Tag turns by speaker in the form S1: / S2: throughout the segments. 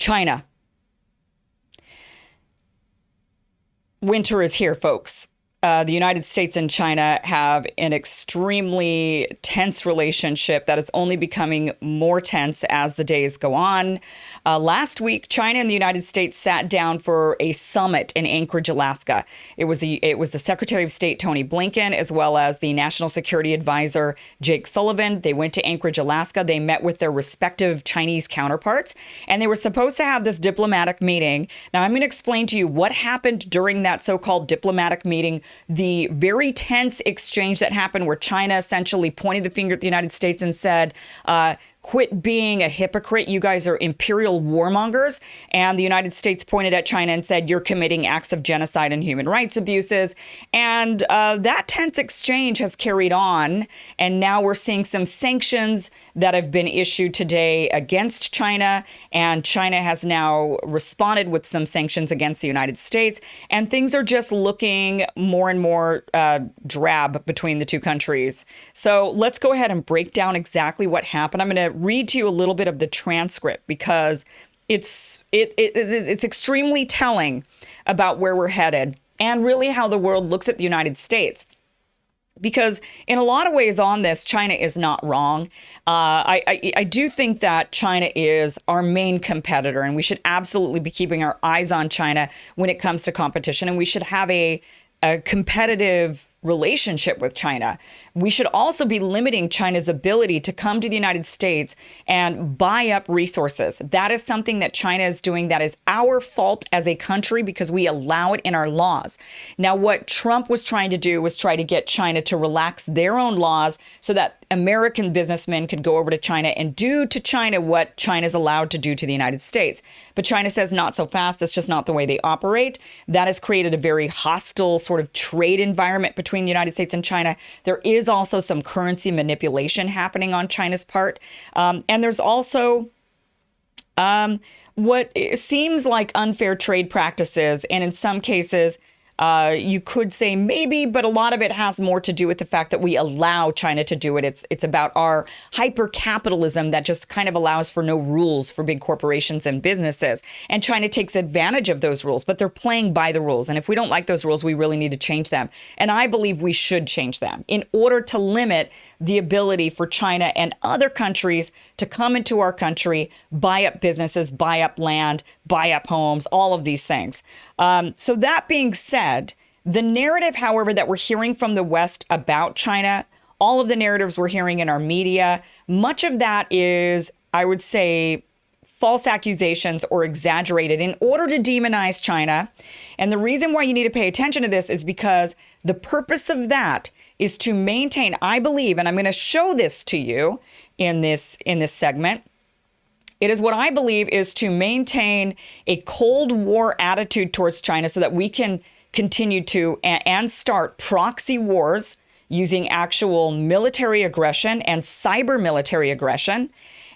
S1: China. Winter is here, folks. The United States and China have an extremely tense relationship that is only becoming more tense as the days go on. Last week, China and the United States sat down for a summit in Anchorage, Alaska. It was the Secretary of State, Tony Blinken, as well as the National Security Advisor, Jake Sullivan. They went to Anchorage, Alaska. They met with their respective Chinese counterparts, and they were supposed to have this diplomatic meeting. Now, I'm going to explain to you what happened during that so-called diplomatic meeting, the very tense exchange that happened where China essentially pointed the finger at the United States and said, quit being a hypocrite. You guys are imperial warmongers. And the United States pointed at China and said, you're committing acts of genocide and human rights abuses. And that tense exchange has carried on. And now we're seeing some sanctions that have been issued today against China. And China has now responded with some sanctions against the United States. And things are just looking more and more drab between the two countries. So let's go ahead and break down exactly what happened. I'm going to read to you a little bit of the transcript because it's extremely telling about where we're headed and really how the world looks at the United States. Because in a lot of ways on this, China is not wrong. I do think that China is our main competitor, and we should absolutely be keeping our eyes on China when it comes to competition, and we should have a competitive relationship with China. We should also be limiting China's ability to come to the United States and buy up resources. That is something that China is doing. That is our fault as a country because we allow it in our laws. Now, what Trump was trying to do was try to get China to relax their own laws so that American businessmen could go over to China and do to China what China's allowed to do to the United States. But China says not so fast. That's just not the way they operate. That has created a very hostile sort of trade environment between the United States and China. There is also some currency manipulation happening on China's part. And there's also what seems like unfair trade practices. And in some cases, you could say maybe, but a lot of it has more to do with the fact that we allow China to do it. It's about our hyper-capitalism that just kind of allows for no rules for big corporations and businesses. And China takes advantage of those rules, but they're playing by the rules. And if we don't like those rules, we really need to change them. And I believe we should change them in order to limit the ability for China and other countries to come into our country, buy up businesses, buy up land, buy up homes, all of these things. So that being said, the narrative, however, that we're hearing from the West about China, all of the narratives we're hearing in our media, much of that is, I would say, false accusations or exaggerated in order to demonize China. And the reason why you need to pay attention to this is because the purpose of that is to maintain, I believe, and I'm going to show this to you in this segment. It is what I believe is to maintain a Cold War attitude towards China so that we can continue to and start proxy wars using actual military aggression and cyber military aggression.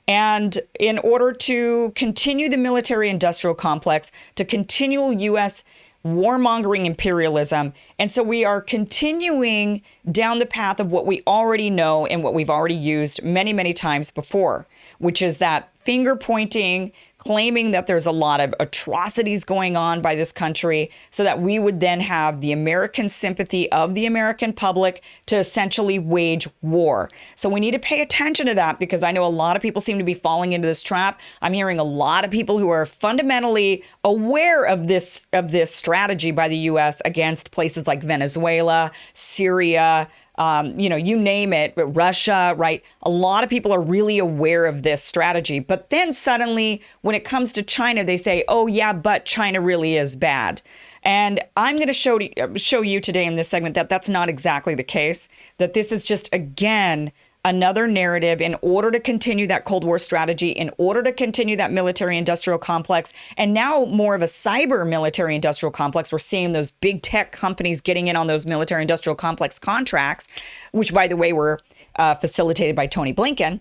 S1: And in order to continue the military industrial complex, to continual U.S. warmongering imperialism. And so we are continuing down the path of what we already know and what we've already used many, many times before, which is that finger pointing, claiming that there's a lot of atrocities going on by this country so that we would then have the American sympathy of the American public to essentially wage war. So we need to pay attention to that because I know a lot of people seem to be falling into this trap. I'm hearing a lot of people who are fundamentally aware of this strategy by the U.S. against places like Venezuela, Syria, you name it, Russia, right? A lot of people are really aware of this strategy. But then suddenly, when it comes to China, they say, oh, yeah, but China really is bad. And I'm going to show you today in this segment that that's not exactly the case, that this is just, again, another narrative in order to continue that Cold War strategy, in order to continue that military industrial complex, and now more of a cyber military industrial complex. We're seeing those big tech companies getting in on those military industrial complex contracts, which, by the way, were facilitated by Tony Blinken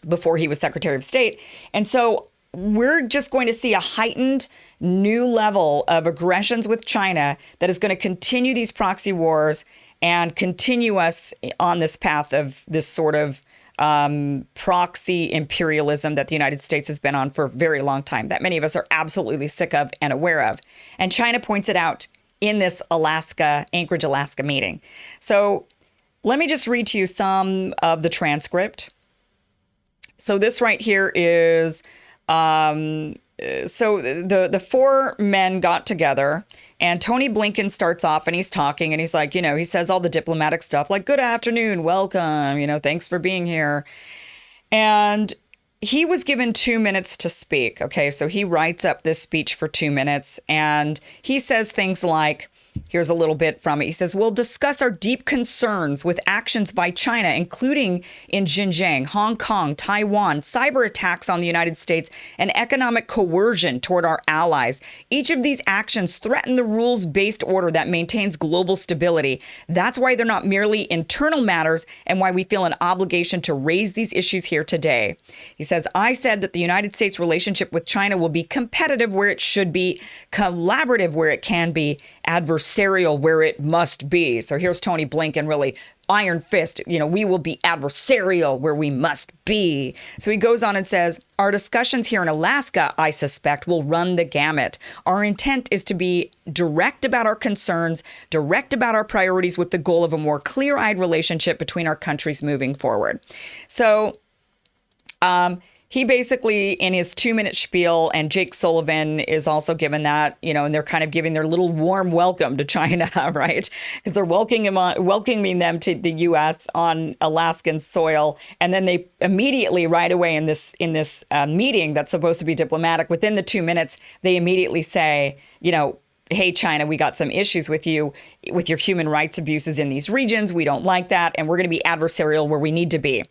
S1: before he was Secretary of State. And so we're just going to see a heightened new level of aggressions with China that is going to continue these proxy wars and continue us on this path of this sort of proxy imperialism that the United States has been on for a very long time, that many of us are absolutely sick of and aware of. And China points it out in this Anchorage, Alaska meeting. So let me just read to you some of the transcript. So this right here is, so the four men got together, and Tony Blinken starts off and he's talking and he's like, he says all the diplomatic stuff like, good afternoon, welcome, thanks for being here. And he was given 2 minutes to speak. Okay, so he writes up this speech for 2 minutes and he says things like, here's a little bit from it. He says, we'll discuss our deep concerns with actions by China, including in Xinjiang, Hong Kong, Taiwan, cyber attacks on the United States, and economic coercion toward our allies. Each of these actions threaten the rules-based order that maintains global stability. That's why they're not merely internal matters and why we feel an obligation to raise these issues here today. He says, I said that the United States relationship with China will be competitive where it should be, collaborative where it can be, adversarial where it must be. So here's Tony Blinken really iron fist, we will be adversarial where we must be. So he goes on and says, our discussions here in Alaska, I suspect, will run the gamut. Our intent is to be direct about our concerns, direct about our priorities with the goal of a more clear-eyed relationship between our countries moving forward. So, he basically, in his 2-minute spiel, and Jake Sullivan is also given that, and they're kind of giving their little warm welcome to China, right? Because they're welcoming them to the U.S. on Alaskan soil, and then they immediately, right away in this meeting that's supposed to be diplomatic, within the 2 minutes, they immediately say, hey, China, we got some issues with you, with your human rights abuses in these regions. We don't like that, and we're going to be adversarial where we need to be.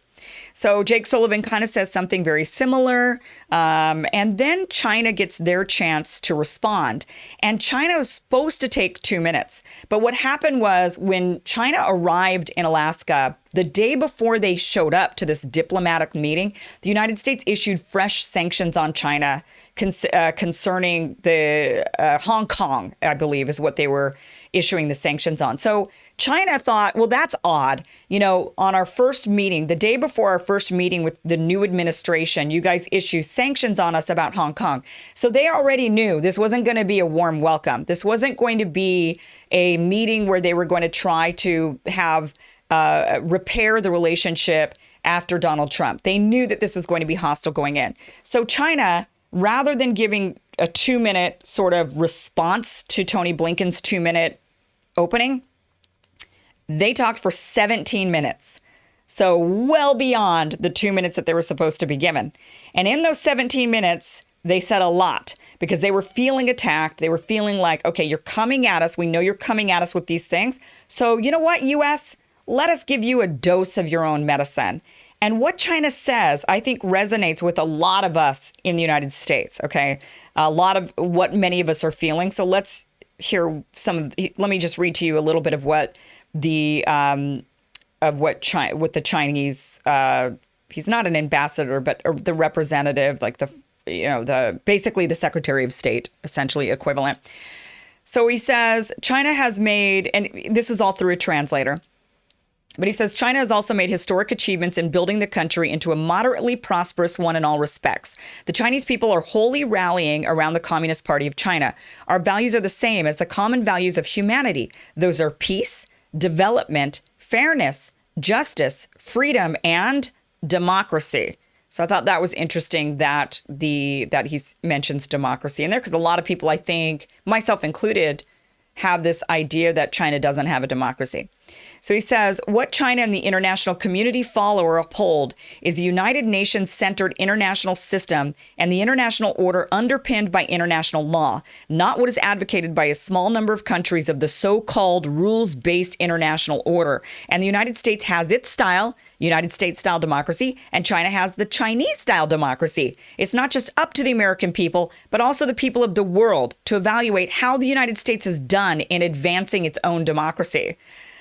S1: So Jake Sullivan kind of says something very similar, and then China gets their chance to respond. And China was supposed to take 2 minutes. But what happened was when China arrived in Alaska, the day before they showed up to this diplomatic meeting, the United States issued fresh sanctions on China concerning the Hong Kong, I believe, is what they were issuing the sanctions on. So China thought, well, that's odd. On our first meeting, the day before our first meeting with the new administration, you guys issue sanctions on us about Hong Kong. So they already knew this wasn't going to be a warm welcome. This wasn't going to be a meeting where they were going to try to have repair the relationship after Donald Trump. They knew that this was going to be hostile going in. So China, rather than giving a 2-minute sort of response to Tony Blinken's 2-minute opening, they talked for 17 minutes. So well beyond the 2 minutes that they were supposed to be given. And in those 17 minutes, they said a lot because they were feeling attacked. They were feeling like, okay, you're coming at us. We know you're coming at us with these things. So you know what, U.S., let us give you a dose of your own medicine. And what China says, I think, resonates with a lot of us in the United States, okay? A lot of what many of us are feeling. So let's hear let me just read to you a little bit of what the Chinese, he's not an ambassador, but the representative, like basically the Secretary of State, essentially equivalent. So he says, China has made, and this is all through a translator, but he says, China has also made historic achievements in building the country into a moderately prosperous one in all respects. The Chinese people are wholly rallying around the Communist Party of China. Our values are the same as the common values of humanity. Those are peace, development, fairness, justice, freedom, and democracy. So I thought that was interesting that he mentions democracy in there, because a lot of people, I think, myself included, have this idea that China doesn't have a democracy. So he says, what China and the international community follow or uphold is a United Nations-centered international system and the international order underpinned by international law, not what is advocated by a small number of countries of the so-called rules-based international order. And the United States has its style, United States-style democracy, and China has the Chinese-style democracy. It's not just up to the American people, but also the people of the world to evaluate how the United States has done in advancing its own democracy.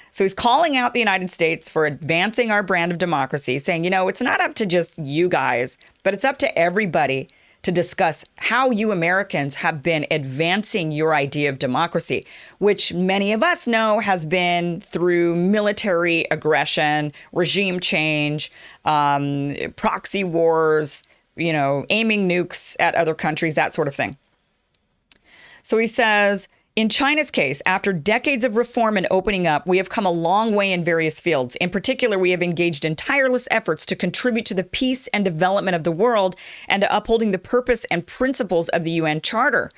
S1: So he's calling out the United States for advancing our brand of democracy, saying, it's not up to just you guys, but it's up to everybody to discuss how you Americans have been advancing your idea of democracy, which many of us know has been through military aggression, regime change, proxy wars, aiming nukes at other countries, that sort of thing. So he says, in China's case, after decades of reform and opening up, we have come a long way in various fields. In particular, we have engaged in tireless efforts to contribute to the peace and development of the world and to upholding the purpose and principles of the UN Charter.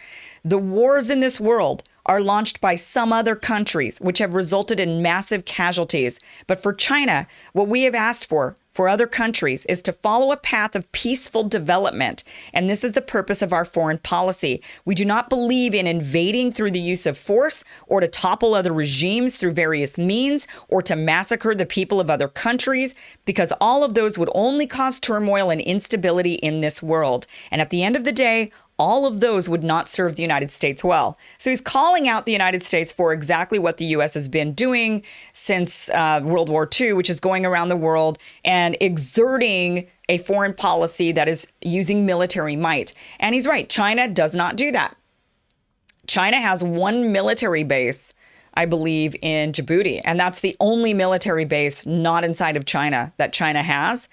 S1: The wars in this world are launched by some other countries, which have resulted in massive casualties. But for China, what we have asked for other countries is to follow a path of peaceful development. And this is the purpose of our foreign policy. We do not believe in invading through the use of force or to topple other regimes through various means or to massacre the people of other countries, because all of those would only cause turmoil and instability in this world. And at the end of the day, all of those would not serve the United States well. So he's calling out the United States for exactly what the U.S. has been doing since World War II, which is going around the world and exerting a foreign policy that is using military might. And he's right. China does not do that. China has one military base, I believe, in Djibouti. And that's the only military base not inside of China that China has.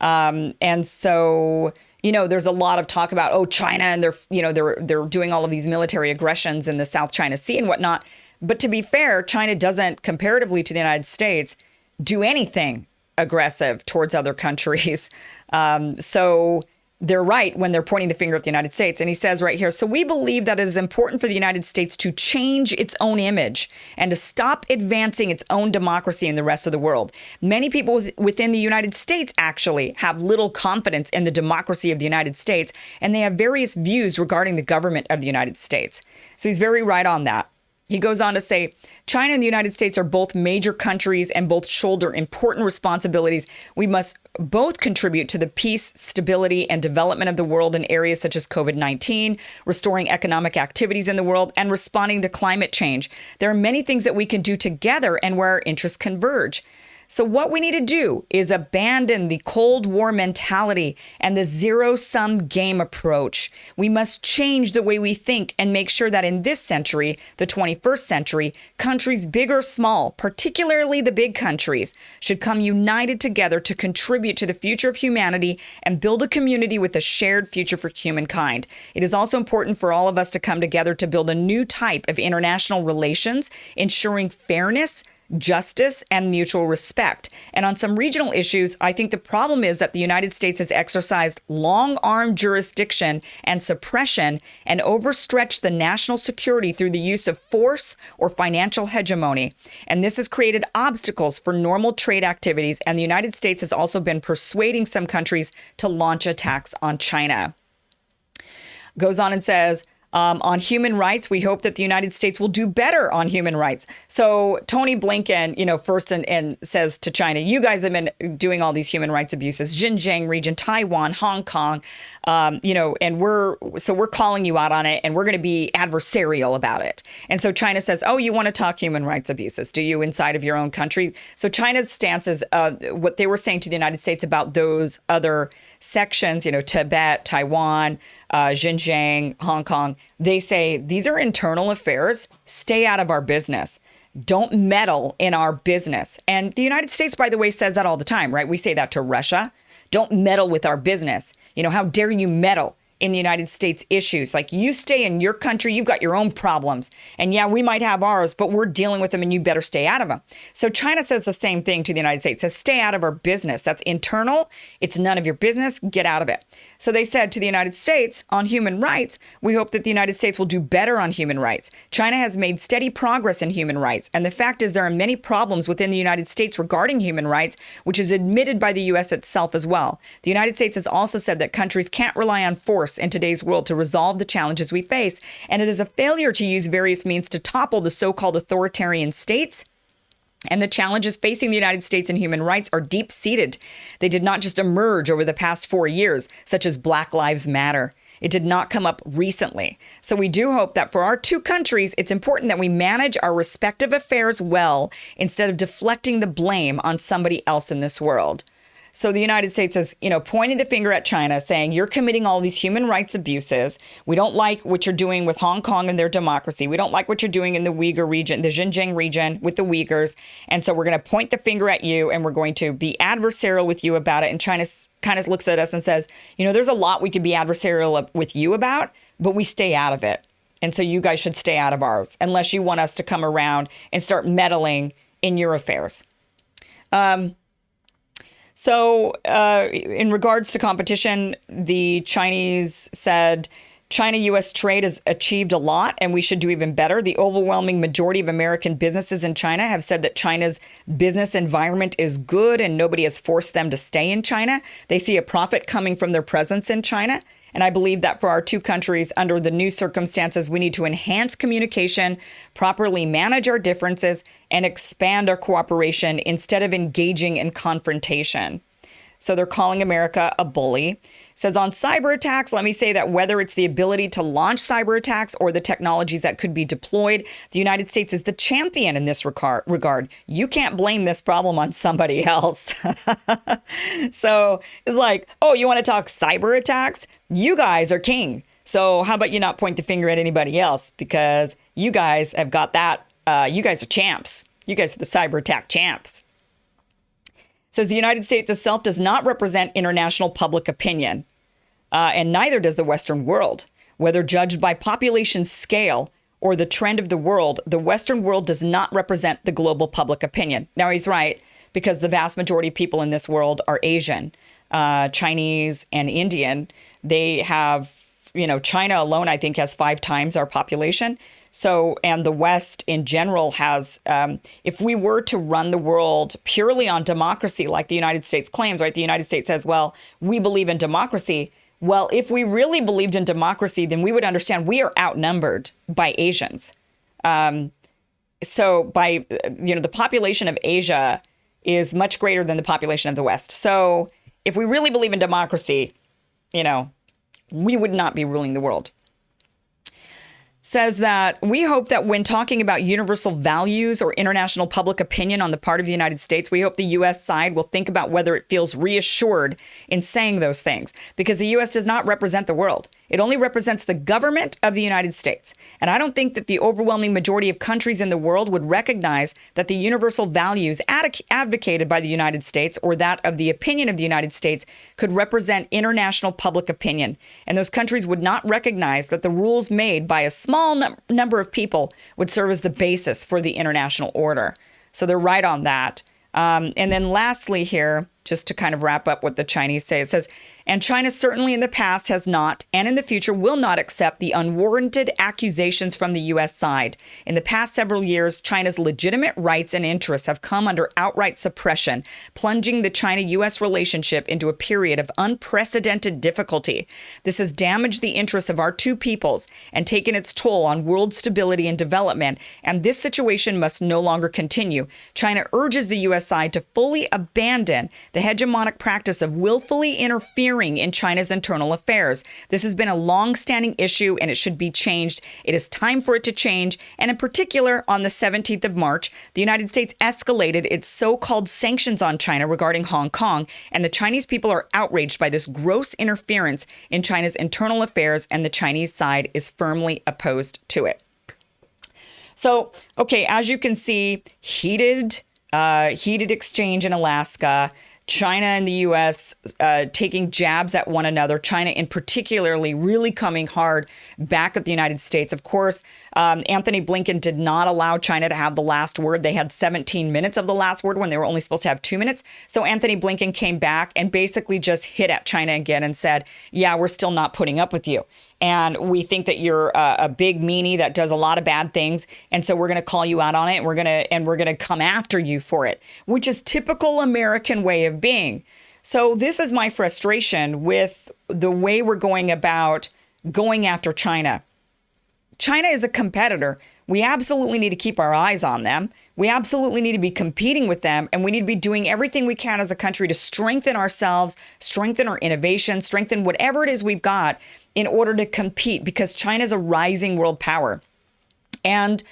S1: And so, there's a lot of talk about, China and they're doing all of these military aggressions in the South China Sea and whatnot. But to be fair, China doesn't, comparatively to the United States, do anything aggressive towards other countries. So they're right when they're pointing the finger at the United States. And he says right here, so we believe that it is important for the United States to change its own image and to stop advancing its own democracy in the rest of the world. Many people within the United States actually have little confidence in the democracy of the United States, and they have various views regarding the government of the United States. So he's very right on that. He goes on to say, China and the United States are both major countries and both shoulder important responsibilities. We must both contribute to the peace, stability, and development of the world in areas such as COVID-19, restoring economic activities in the world, and responding to climate change. There are many things that we can do together and where our interests converge. So what we need to do is abandon the Cold War mentality and the zero-sum game approach. We must change the way we think and make sure that in this century, the 21st century, countries big or small, particularly the big countries, should come united together to contribute to the future of humanity and build a community with a shared future for humankind. It is also important for all of us to come together to build a new type of international relations, ensuring fairness, justice, and mutual respect. And on some regional issues, I think the problem is that the United States has exercised long-arm jurisdiction and suppression and overstretched the national security through the use of force or financial hegemony. And this has created obstacles for normal trade activities, and the United States has also been persuading some countries to launch attacks on China. Goes on and says, on human rights, we hope that the United States will do better on human rights. So Tony Blinken, first and says to China, you guys have been doing all these human rights abuses, Xinjiang region, Taiwan, Hong Kong, and we're calling you out on it, and we're going to be adversarial about it. And so China says, you want to talk human rights abuses, do you, inside of your own country? So China's stance is what they were saying to the United States about those other sections, Tibet, Taiwan, Xinjiang, Hong Kong. They say these are internal affairs. Stay out of our business. Don't meddle in our business. And the United States, by the way, says that all the time, right? We say that to Russia. Don't meddle with our business. How dare you meddle in the United States issues? Like, you stay in your country, you've got your own problems. And yeah, we might have ours, but we're dealing with them and you better stay out of them. So China says the same thing to the United States, says stay out of our business. That's internal. It's none of your business. Get out of it. So they said to the United States on human rights, we hope that the United States will do better on human rights. China has made steady progress in human rights. And the fact is there are many problems within the United States regarding human rights, which is admitted by the U.S. itself as well. The United States has also said that countries can't rely on force in today's world to resolve the challenges we face, and it is a failure to use various means to topple the so-called authoritarian states. And the challenges facing the United States in human rights are deep-seated. They did not just emerge over the past 4 years, such as Black Lives Matter. It did not come up recently. So we do hope that for our two countries, it's important that we manage our respective affairs well instead of deflecting the blame on somebody else in this world. So the United States is, pointing the finger at China, saying you're committing all these human rights abuses. We don't like what you're doing with Hong Kong and their democracy. We don't like what you're doing in the Uyghur region, the Xinjiang region with the Uyghurs. And so we're going to point the finger at you and we're going to be adversarial with you about it. And China kind of looks at us and says, there's a lot we could be adversarial with you about, but we stay out of it. And so you guys should stay out of ours unless you want us to come around and start meddling in your affairs. So in regards to competition, the Chinese said China-U.S. trade has achieved a lot and we should do even better. The overwhelming majority of American businesses in China have said that China's business environment is good and nobody has forced them to stay in China. They see a profit coming from their presence in China. And I believe that for our two countries, under the new circumstances, we need to enhance communication, properly manage our differences, and expand our cooperation instead of engaging in confrontation. So they're calling America a bully. Says on cyber attacks, let me say that whether it's the ability to launch cyber attacks or the technologies that could be deployed, the United States is the champion in this regard. You can't blame this problem on somebody else. So it's like, oh, you want to talk cyber attacks? You guys are king. So how about you not point the finger at anybody else? Because you guys have got that. You guys are champs. You guys are the cyber attack champs. Says the United States itself does not represent international public opinion, and neither does the Western world. Whether judged by population scale or the trend of the world, the Western world does not represent the global public opinion. Now, he's right, because the vast majority of people in this world are Asian, Chinese, and Indian. They have, China alone, I think, has 5 times our population. So, and the West in general has, if we were to run the world purely on democracy, like the United States claims, right? The United States says, well, we believe in democracy. Well, if we really believed in democracy, then we would understand we are outnumbered by Asians. So by, the population of Asia is much greater than the population of the West. So if we really believe in democracy, we would not be ruling the world. Says that we hope that when talking about universal values or international public opinion on the part of the United States, we hope the U.S. side will think about whether it feels reassured in saying those things, because the U.S. does not represent the world. It only represents the government of the United States. And I don't think that the overwhelming majority of countries in the world would recognize that the universal values advocated by the United States or that of the opinion of the United States could represent international public opinion. And those countries would not recognize that the rules made by a small number of people would serve as the basis for the international order. So they're right on that. And then lastly here, just to kind of wrap up what the Chinese say, it says, and China certainly in the past has not, and in the future will not accept the unwarranted accusations from the U.S. side. In the past several years, China's legitimate rights and interests have come under outright suppression, plunging the China-U.S. relationship into a period of unprecedented difficulty. This has damaged the interests of our two peoples and taken its toll on world stability and development, and this situation must no longer continue. China urges the U.S. side to fully abandon the hegemonic practice of willfully interfering in China's internal affairs. This has been a long-standing issue and it should be changed. It is time for it to change. And in particular, on the 17th of March, the United States escalated its so-called sanctions on China regarding Hong Kong. And the Chinese people are outraged by this gross interference in China's internal affairs, and the Chinese side is firmly opposed to it. So, okay, as you can see, heated exchange in Alaska. China and the U.S. Taking jabs at one another. China in particularly really coming hard back at the United States. Of course, Anthony Blinken did not allow China to have the last word. They had 17 minutes of the last word when they were only supposed to have 2 minutes. So Anthony Blinken came back and basically just hit at China again and said, yeah, we're still not putting up with you. And we think that you're a big meanie that does a lot of bad things. And so we're going to call you out on it. And we're going to come after you for it, which is typical American way of being. So this is my frustration with the way we're going about going after China. China is a competitor. We absolutely need to keep our eyes on them. We absolutely need to be competing with them. And we need to be doing everything we can as a country to strengthen ourselves, strengthen our innovation, strengthen whatever it is we've got in order to compete, because China is a rising world power. And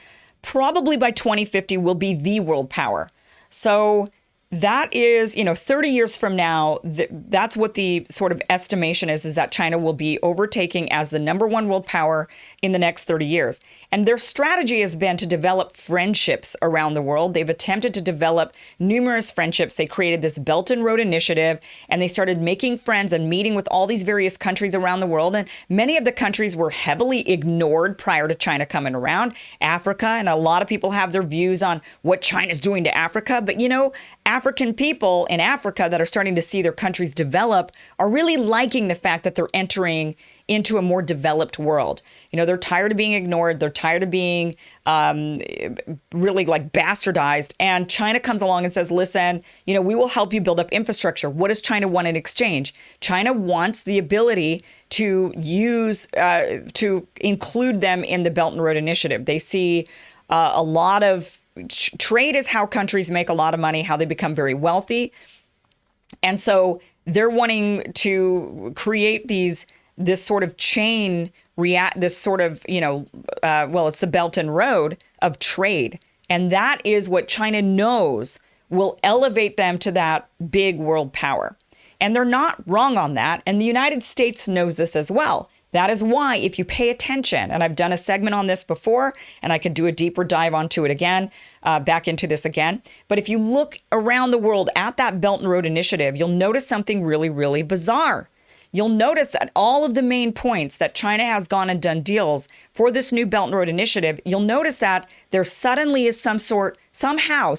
S1: probably by 2050 will be the world power. So that is, 30 years from now, that's what the sort of estimation is that China will be overtaking as the number one world power in the next 30 years. And their strategy has been to develop friendships around the world. They've attempted to develop numerous friendships. They created this Belt and Road Initiative, and they started making friends and meeting with all these various countries around the world. And many of the countries were heavily ignored prior to China coming around. Africa, and a lot of people have their views on what China's doing to Africa. But, African people in Africa that are starting to see their countries develop are really liking the fact that they're entering into a more developed world. They're tired of being ignored. They're tired of being really like bastardized. And China comes along and says, listen, we will help you build up infrastructure. What does China want in exchange? China wants the ability to to include them in the Belt and Road Initiative. They see a lot of trade is how countries make a lot of money, how they become very wealthy. And so they're wanting to create this sort of chain this sort of, it's the Belt and Road of trade. And that is what China knows will elevate them to that big world power. And they're not wrong on that. And the United States knows this as well. That is why, if you pay attention, and I've done a segment on this before, and I could do a deeper dive onto it again, back into this again. But if you look around the world at that Belt and Road Initiative, you'll notice something really, really bizarre. You'll notice that all of the main points that China has gone and done deals for this new Belt and Road Initiative, you'll notice that there suddenly is somehow,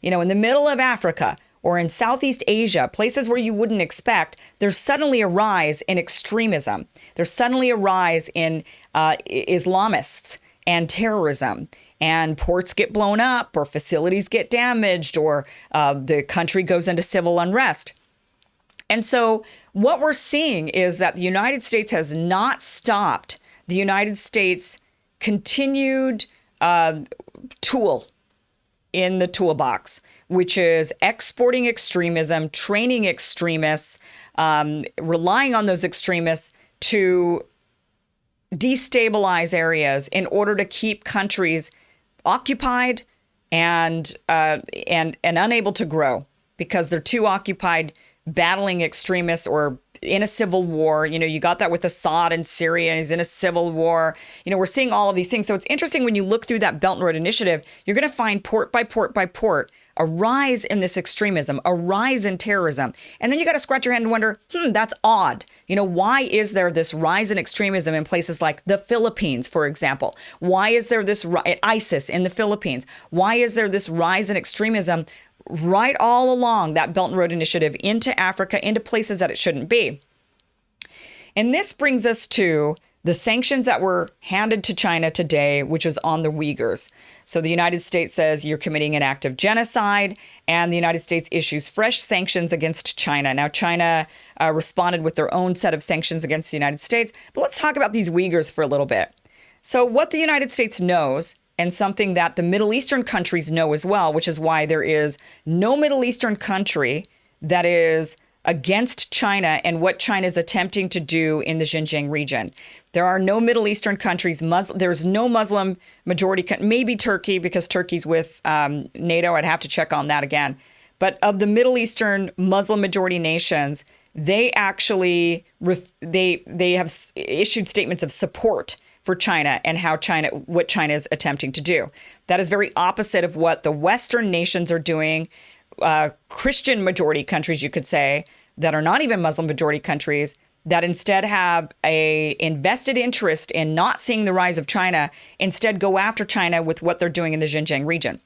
S1: in the middle of Africa, or in Southeast Asia, places where you wouldn't expect, there's suddenly a rise in extremism. There's suddenly a rise in Islamists and terrorism. And ports get blown up, or facilities get damaged, or the country goes into civil unrest. And so what we're seeing is that the United States has not stopped the United States' continued tool in the toolbox, which is exporting extremism, training extremists, relying on those extremists to destabilize areas in order to keep countries occupied and unable to grow because they're too occupied battling extremists or in a civil war. You got that with Assad in Syria, and he's in a civil war. We're seeing all of these things. So it's interesting when you look through that Belt and Road Initiative, you're going to find port by port by port a rise in this extremism, a rise in terrorism. And then you got to scratch your head and wonder, that's odd. Why is there this rise in extremism in places like the Philippines, for example? Why is there this ISIS in the Philippines? Why is there this rise in extremism right all along that Belt and Road Initiative into Africa, into places that it shouldn't be? And this brings us to the sanctions that were handed to China today, which was on the Uyghurs. So the United States says you're committing an act of genocide, and the United States issues fresh sanctions against China. Now, China responded with their own set of sanctions against the United States. But let's talk about these Uyghurs for a little bit. So what the United States knows, and something that the Middle Eastern countries know as well, which is why there is no Middle Eastern country that is against China and what China is attempting to do in the Xinjiang region. There are no Middle Eastern countries. There's no Muslim majority, maybe Turkey, because Turkey's with NATO. I'd have to check on that again. But of the Middle Eastern Muslim majority nations, they actually they have issued statements of support for China and what China is attempting to do. That is very opposite of what the Western nations are doing. Christian majority countries, you could say, that are not even Muslim majority countries, that instead have a invested interest in not seeing the rise of China, instead go after China with what they're doing in the Xinjiang region.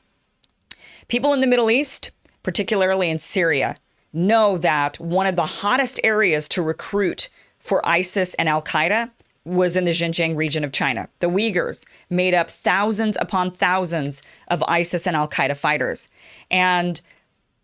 S1: People in the Middle East, particularly in Syria, know that one of the hottest areas to recruit for ISIS and Al-Qaeda was in the Xinjiang region of China. The Uyghurs made up thousands upon thousands of ISIS and Al-Qaeda fighters. And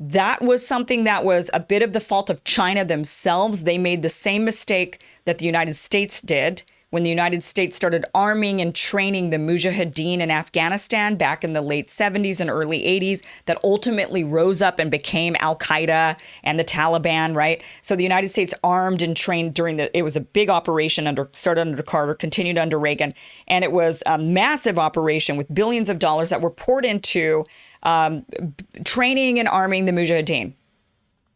S1: that was something that was a bit of the fault of China themselves. They made the same mistake that the United States did when the United States started arming and training the Mujahideen in Afghanistan back in the late 70s and early 80s that ultimately rose up and became Al-Qaeda and the Taliban, right? So the United States armed and trained it was a big operation started under Carter, continued under Reagan. And it was a massive operation with billions of dollars that were poured into training and arming the Mujahideen,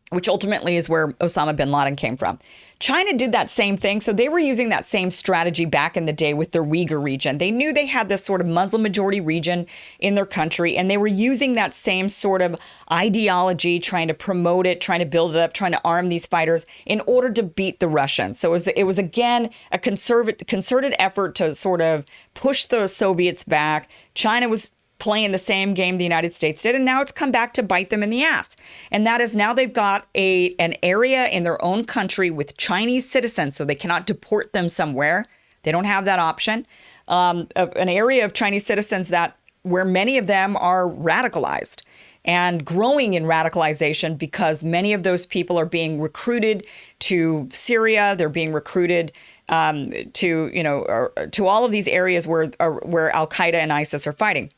S1: which ultimately is where Osama bin Laden came from. China did that same thing. So they were using that same strategy back in the day with their Uyghur region. They knew they had this sort of Muslim majority region in their country, and they were using that same sort of ideology, trying to promote it, trying to build it up, trying to arm these fighters in order to beat the Russians. So it was again, a concerted effort to sort of push the Soviets back. China was playing the same game the United States did, and now it's come back to bite them in the ass. And that is now they've got an area in their own country with Chinese citizens, so they cannot deport them somewhere. They don't have that option. An area of Chinese citizens where many of them are radicalized and growing in radicalization because many of those people are being recruited to Syria. They're being recruited to all of these areas where Al-Qaeda and ISIS are fighting.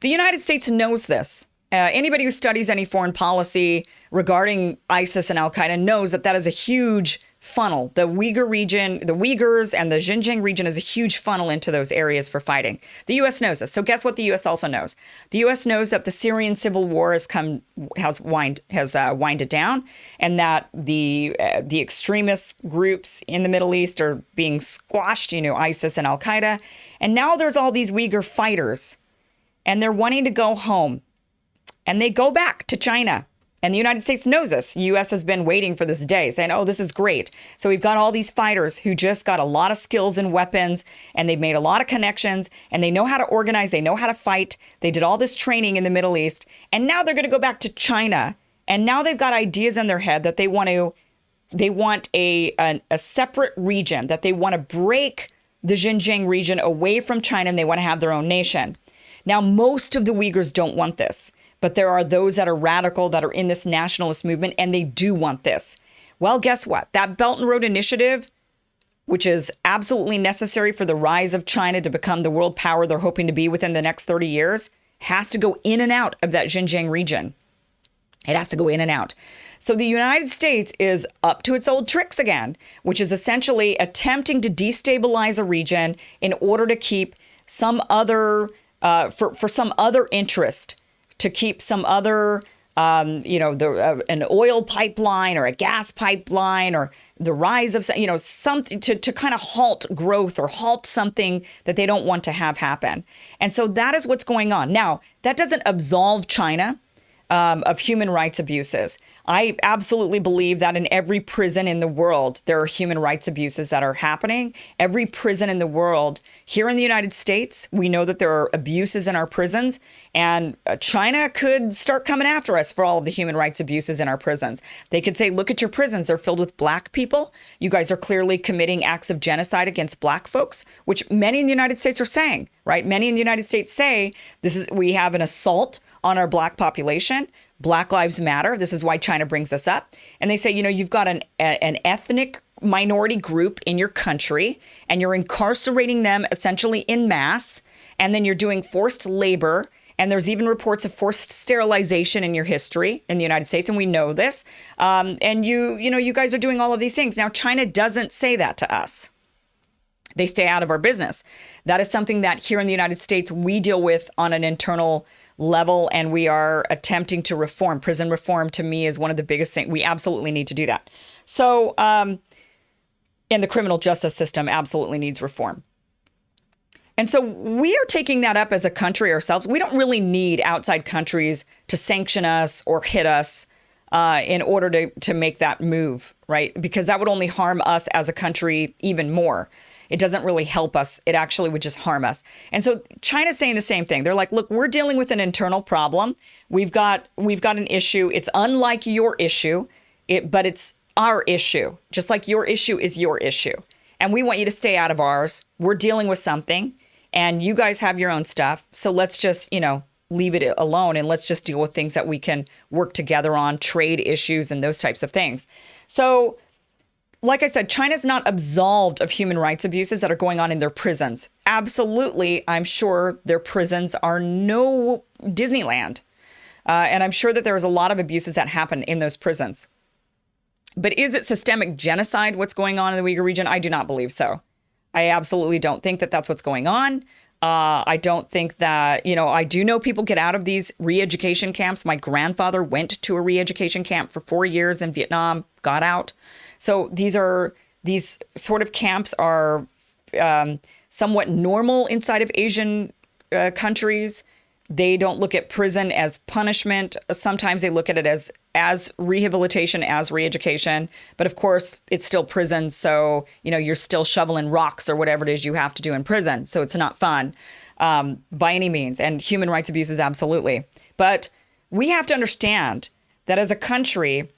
S1: The United States knows this. Anybody who studies any foreign policy regarding ISIS and Al-Qaeda knows that is a huge funnel. The Uyghur region, the Uyghurs and the Xinjiang region is a huge funnel into those areas for fighting. The U.S. knows this. So guess what the U.S. also knows? The U.S. knows that the Syrian civil war has winded down, and that the extremist groups in the Middle East are being squashed, ISIS and Al-Qaeda. And now there's all these Uyghur fighters, and they're wanting to go home, and they go back to China. And the United States knows this. The U.S. has been waiting for this day, saying, oh, this is great. So we've got all these fighters who just got a lot of skills and weapons, and they've made a lot of connections, and they know how to organize. They know how to fight. They did all this training in the Middle East. And now they're going to go back to China. And now they've got ideas in their head that they want a separate region, that they want to break the Xinjiang region away from China, and they want to have their own nation. Now, most of the Uyghurs don't want this, but there are those that are radical, that are in this nationalist movement, and they do want this. Well, guess what? That Belt and Road Initiative, which is absolutely necessary for the rise of China to become the world power they're hoping to be within the next 30 years, has to go in and out of that Xinjiang region. It has to go in and out. So the United States is up to its old tricks again, which is essentially attempting to destabilize a region in order to keep some other for some other interest, to keep some other, an oil pipeline or a gas pipeline or the rise of, something to kind of halt growth or halt something that they don't want to have happen. And so that is what's going on. Now, that doesn't absolve China of human rights abuses. I absolutely believe that in every prison in the world, there are human rights abuses that are happening. Every prison in the world, here in the United States, we know that there are abuses in our prisons, and China could start coming after us for all of the human rights abuses in our prisons. They could say, look at your prisons. They're filled with black people. You guys are clearly committing acts of genocide against black folks, which many in the United States are saying, right? Many in the United States say we have an assault on our black population. Black Lives Matter. This is why China brings this up. And they say, you've got an ethnic minority group in your country, and you're incarcerating them essentially in mass. And then you're doing forced labor. And there's even reports of forced sterilization in your history in the United States. And we know this. And you guys are doing all of these things. Now, China doesn't say that to us. They stay out of our business. That is something that here in the United States, we deal with on an internal level, and we are attempting to reform. Prison reform, to me, is one of the biggest things. We absolutely need to do that. So, and the criminal justice system absolutely needs reform. And so we are taking that up as a country ourselves. We don't really need outside countries to sanction us or hit us in order to make that move, right? Because that would only harm us as a country even more. It doesn't really help us. It actually would just harm us. And so China's saying the same thing. They're like, look, we're dealing with an internal problem. We've got an issue. It's unlike your issue, but it's our issue, just like your issue is your issue. And we want you to stay out of ours. We're dealing with something, and you guys have your own stuff. So let's just, leave it alone, and let's just deal with things that we can work together on, trade issues and those types of things. So like I said, China's not absolved of human rights abuses that are going on in their prisons. Absolutely, I'm sure their prisons are no Disneyland. And I'm sure that there is a lot of abuses that happen in those prisons. But is it systemic genocide, what's going on in the Uyghur region? I do not believe so. I absolutely don't think that that's what's going on. I don't think that, I do know people get out of these re-education camps. My grandfather went to a re-education camp for 4 years in Vietnam, got out. So these sort of camps are somewhat normal inside of Asian countries. They don't look at prison as punishment. Sometimes they look at it as rehabilitation, as re-education. But of course, it's still prison. So, you're still shoveling rocks or whatever it is you have to do in prison. So it's not fun by any means. And human rights abuses, absolutely. But we have to understand that as a country,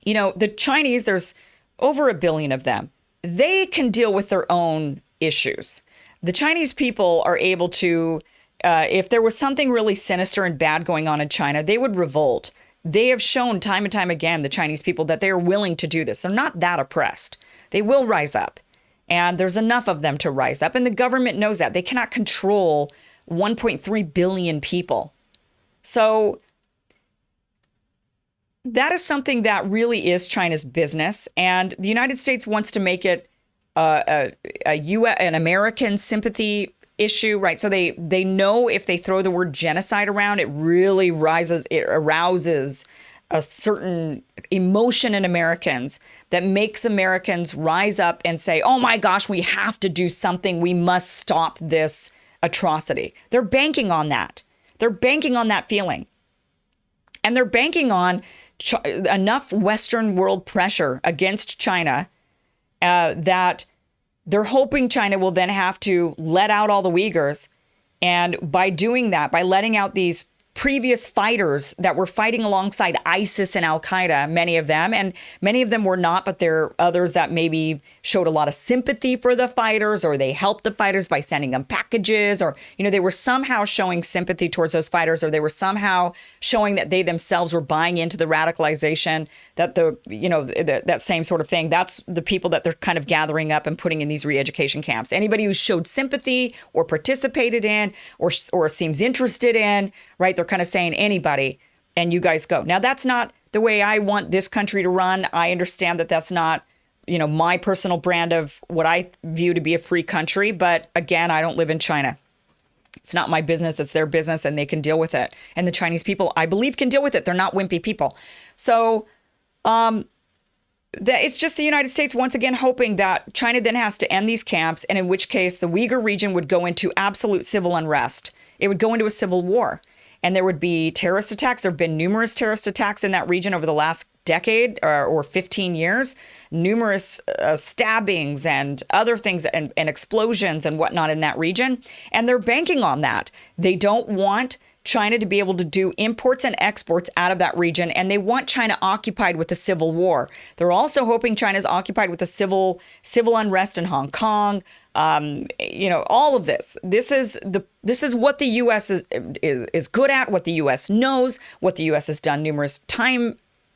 S1: the Chinese, there's over 1 billion of them. They can deal with their own issues. The Chinese people are able to, if there was something really sinister and bad going on in China, they would revolt. They have shown time and time again, the Chinese people, that they are willing to do this. They're not that oppressed. They will rise up. And there's enough of them to rise up. And the government knows that. They cannot control 1.3 billion people. So that is something that really is China's business. And the United States wants to make it an American sympathy issue, right? So they know if they throw the word genocide around, it really arouses a certain emotion in Americans that makes Americans rise up and say, oh my gosh, we have to do something. We must stop this atrocity. They're banking on that. They're banking on that feeling. And they're banking on enough Western world pressure against China that they're hoping China will then have to let out all the Uyghurs. And by doing that, by letting out these previous fighters that were fighting alongside ISIS and Al-Qaeda, many of them were not, but there are others that maybe showed a lot of sympathy for the fighters, or they helped the fighters by sending them packages, or, they were somehow showing sympathy towards those fighters, or they were somehow showing that they themselves were buying into the radicalization, that that same sort of thing. That's the people that they're kind of gathering up and putting in these re-education camps. Anybody who showed sympathy or participated in or seems interested in, right? They're kind of saying anybody, and you guys go. Now, that's not the way I want this country to run. I understand that that's not, my personal brand of what I view to be a free country. But again, I don't live in China. It's not my business. It's their business, and they can deal with it. And the Chinese people, I believe, can deal with it. They're not wimpy people. So it's just the United States once again hoping that China then has to end these camps, and in which case the Uyghur region would go into absolute civil unrest. It would go into a civil war. And there would be terrorist attacks. There have been numerous terrorist attacks in that region over the last decade or 15 years, numerous stabbings and other things and explosions and whatnot in that region. And they're banking on that. They don't want China to be able to do imports and exports out of that region, and they want China occupied with a civil war. They're also hoping China's occupied with a civil unrest in Hong Kong. All of this. This is what the U.S. is good at, what the U.S. knows, what the U.S. has done numerous times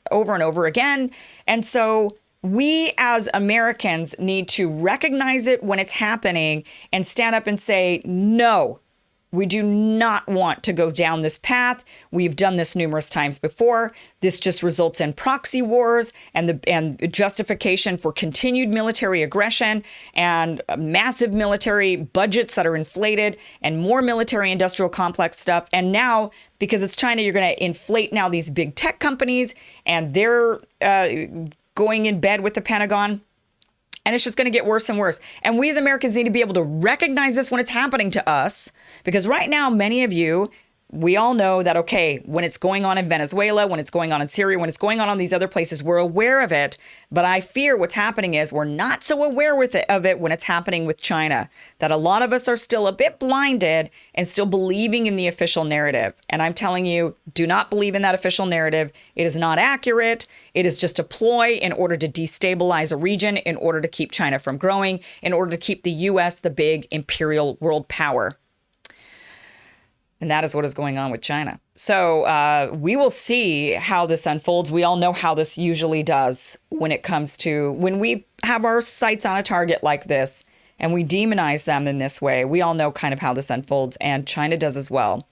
S1: over and over again. And so we as Americans need to recognize it when it's happening and stand up and say, no, we do not want to go down this path. We've done this numerous times before. This just results in proxy wars and justification for continued military aggression and massive military budgets that are inflated and more military industrial complex stuff. And now, because it's China, you're going to inflate now these big tech companies, and they're going in bed with the Pentagon. And it's just going to get worse and worse. And we as Americans need to be able to recognize this when it's happening to us. Because right now, many of you, we all know that, okay, when it's going on in Venezuela, when it's going on in Syria, when it's going on these other places, we're aware of it. But I fear what's happening is we're not so aware of it when it's happening with China, that a lot of us are still a bit blinded and still believing in the official narrative. And I'm telling you, do not believe in that official narrative. It is not accurate. It is just a ploy in order to destabilize a region, in order to keep China from growing, in order to keep the U.S. the big imperial world power. And that is what is going on with China. So we will see how this unfolds. We all know how this usually does when it comes to when we have our sights on a target like this and we demonize them in this way. We all know kind of how this unfolds, and China does as well.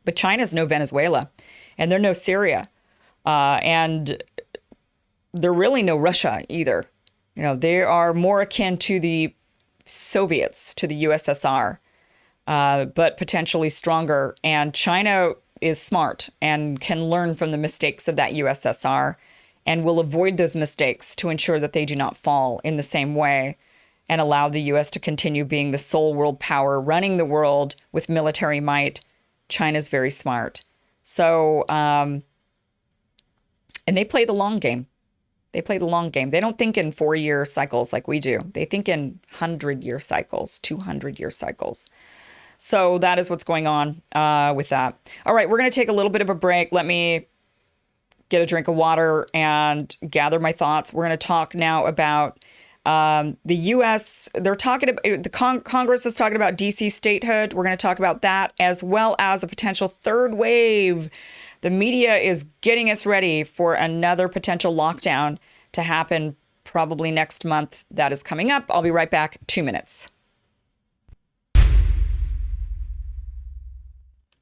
S1: But China's no Venezuela, and they're no Syria, and they're really no Russia either. You know, they are more akin to the Soviets, to the USSR, but potentially stronger. And China is smart and can learn from the mistakes of that USSR and will avoid those mistakes to ensure that they do not fall in the same way and allow the US to continue being the sole world power running the world with military might. China's very smart. So, and they play the long game. They play the long game. They don't think in 4-year cycles like we do. They think in 100-year cycles, 200-year cycles. So that is what's going on with that. All right, we're going to take a little bit of a break. Let me get a drink of water and gather my thoughts. We're going to talk now about the U.S. They're talking about the Congress is talking about D.C. statehood. We're going to talk about that as well as a potential third wave. The media is getting us ready for another potential lockdown to happen probably next month. That is coming up. I'll be right back. 2 minutes.